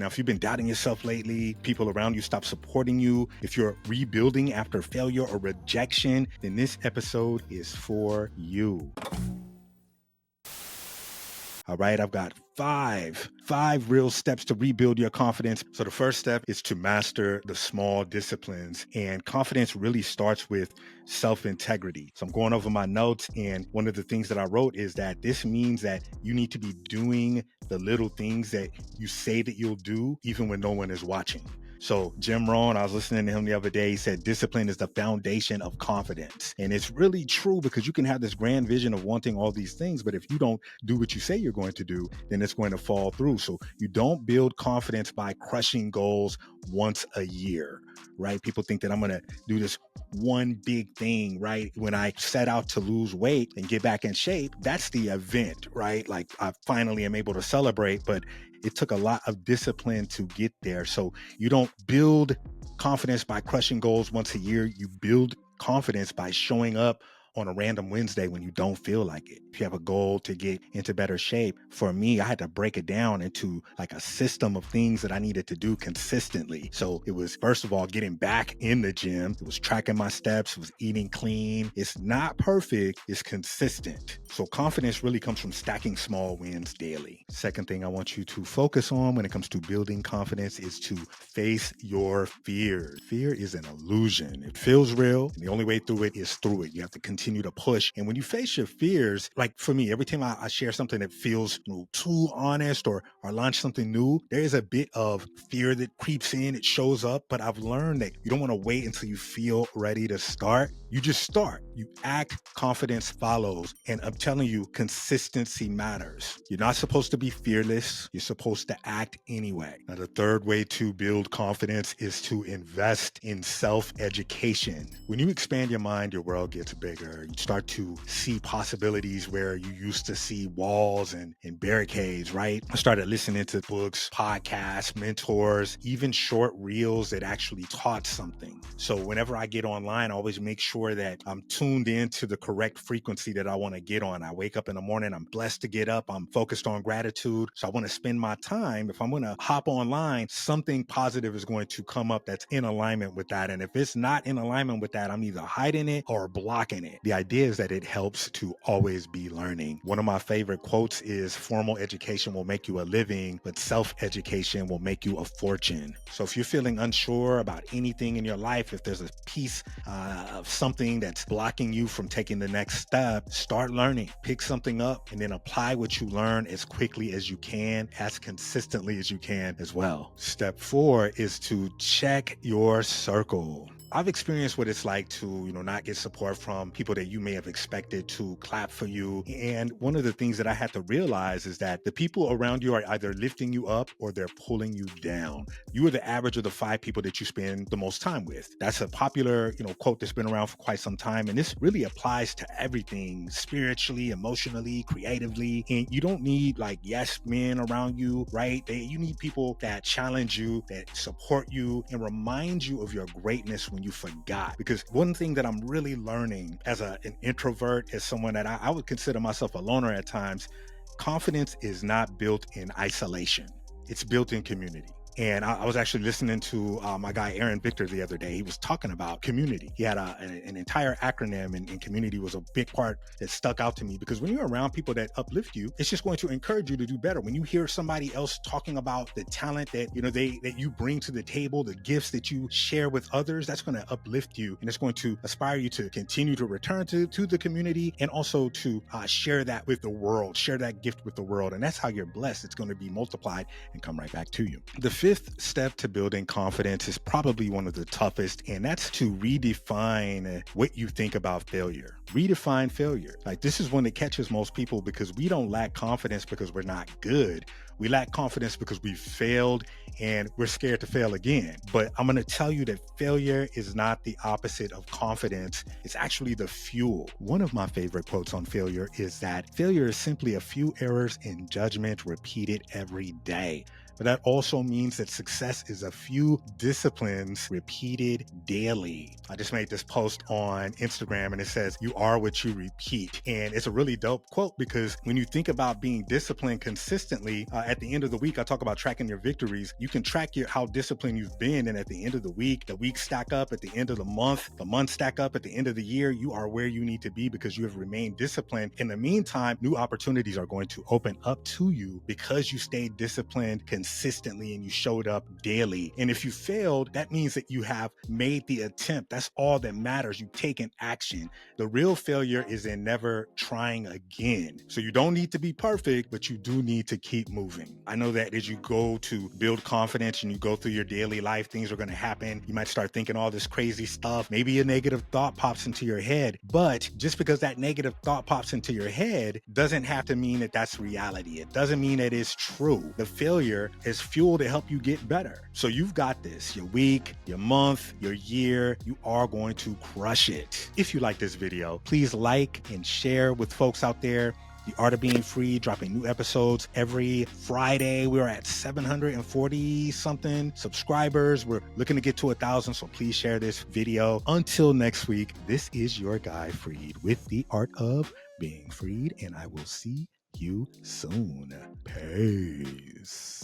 Now, if you've been doubting yourself lately, people around you stop supporting you, if you're rebuilding after failure or rejection, then this episode is for you. All right, I've got five real steps to rebuild your confidence. So the first step is to master the small disciplines. And confidence really starts with self-integrity. So I'm going over my notes, and one of the things that I wrote is that this means that you need to be doing the little things that you say that you'll do, even when no one is watching. So Jim Rohn, I was listening to him the other day, he said, discipline is the foundation of confidence. And it's really true, because you can have this grand vision of wanting all these things, but if you don't do what you say you're going to do, then it's going to fall through. So you don't build confidence by crushing goals once a year, right? People think that I'm going to do this one big thing, right? When I set out to lose weight and get back in shape, that's the event, right? Like I finally am able to celebrate, but it took a lot of discipline to get there. So you don't build confidence by crushing goals once a year. You build confidence by showing up on a random Wednesday when you don't feel like it. If you have a goal to get into better shape, for me, I had to break it down into like a system of things that I needed to do consistently. So it was, first of all, getting back in the gym. It was tracking my steps, it was eating clean. It's not perfect, it's consistent. So confidence really comes from stacking small wins daily. Second thing I want you to focus on when it comes to building confidence is to face your fears. Fear is an illusion. It feels real, and the only way through it is through it. You have to continue to push. And when you face your fears, like for me, every time I share something that feels too honest or launch something new, there is a bit of fear that creeps in, it shows up. But I've learned that you don't want to wait until you feel ready to start. You just start. You act, confidence follows. And I'm telling you, consistency matters. You're not supposed to be fearless. You're supposed to act anyway. Now, the third way to build confidence is to invest in self-education. When you expand your mind, your world gets bigger. You start to see possibilities where you used to see walls and barricades, right? I started listening to books, podcasts, mentors, even short reels that actually taught something. So whenever I get online, I always make sure that I'm tuned into the correct frequency that I want to get on. I wake up in the morning, I'm blessed to get up, I'm focused on gratitude. So I want to spend my time, if I'm going to hop online, something positive is going to come up that's in alignment with that. And if it's not in alignment with that, I'm either hiding it or blocking it. The idea is that it helps to always be learning. One of my favorite quotes is, formal education will make you a living, but self-education will make you a fortune. So if you're feeling unsure about anything in your life, if there's a piece of something that's blocking you from taking the next step, start learning. Pick something up and then apply what you learn as quickly as you can, as consistently as you can as well. Step 4 is to check your circle. I've experienced what it's like to, not get support from people that you may have expected to clap for you. And one of the things that I had to realize is that the people around you are either lifting you up or they're pulling you down. You are the average of the 5 people that you spend the most time with. That's a popular, quote that's been around for quite some time. And this really applies to everything, spiritually, emotionally, creatively. And you don't need like yes men around you, right? You need people that challenge you, that support you, and remind you of your greatness when you forgot. Because one thing that I'm really learning as an introvert, as someone that I would consider myself a loner at times, confidence is not built in isolation. It's built in community. And I was actually listening to my guy, Aaron Victor, the other day. He was talking about community. He had an entire acronym, and community was a big part that stuck out to me, because when you're around people that uplift you, it's just going to encourage you to do better. When you hear somebody else talking about the talent that, that you bring to the table, the gifts that you share with others, that's going to uplift you, and it's going to inspire you to continue to return to the community, and also to share that with the world, share that gift with the world. And that's how you're blessed. It's going to be multiplied and come right back to you. The fifth step to building confidence is probably one of the toughest, and that's to redefine what you think about failure. Redefine failure. Like, this is one that catches most people, because we don't lack confidence because we're not good. We lack confidence because we failed and we're scared to fail again. But I'm going to tell you that failure is not the opposite of confidence. It's actually the fuel. One of my favorite quotes on failure is that failure is simply a few errors in judgment repeated every day. but that also means that success is a few disciplines repeated daily. I just made this post on Instagram and it says, "You are what you repeat." And it's a really dope quote because when you think about being disciplined consistently, at the end of the week, I talk about tracking your victories. You can track how disciplined you've been. And at the end of the weeks stack up. At the end of the months stack up. At the end of the year, you are where you need to be because you have remained disciplined. In the meantime, new opportunities are going to open up to you because you stayed disciplined consistently and you showed up daily. And if you failed, that means that you have made the attempt. That's all that matters. You've taken action. The real failure is in never trying again. So you don't need to be perfect, but you do need to keep moving. I know that as you go to build confidence and you go through your daily life, things are going to happen. You might start thinking all this crazy stuff. Maybe a negative thought pops into your head, but just because that negative thought pops into your head doesn't have to mean that that's reality. It doesn't mean that it's true. The failure is fuel to help you get better. So you've got this. Your week, your month, your year, you are going to crush it. If you like this video, please like and share with folks out there. The Art of Being Free, dropping new episodes every Friday. We're at 740 something subscribers. We're looking to get to 1,000, so please share this video. Until next week, this is your guy Freed with The Art of Being Freed, and I will see you soon. Peace.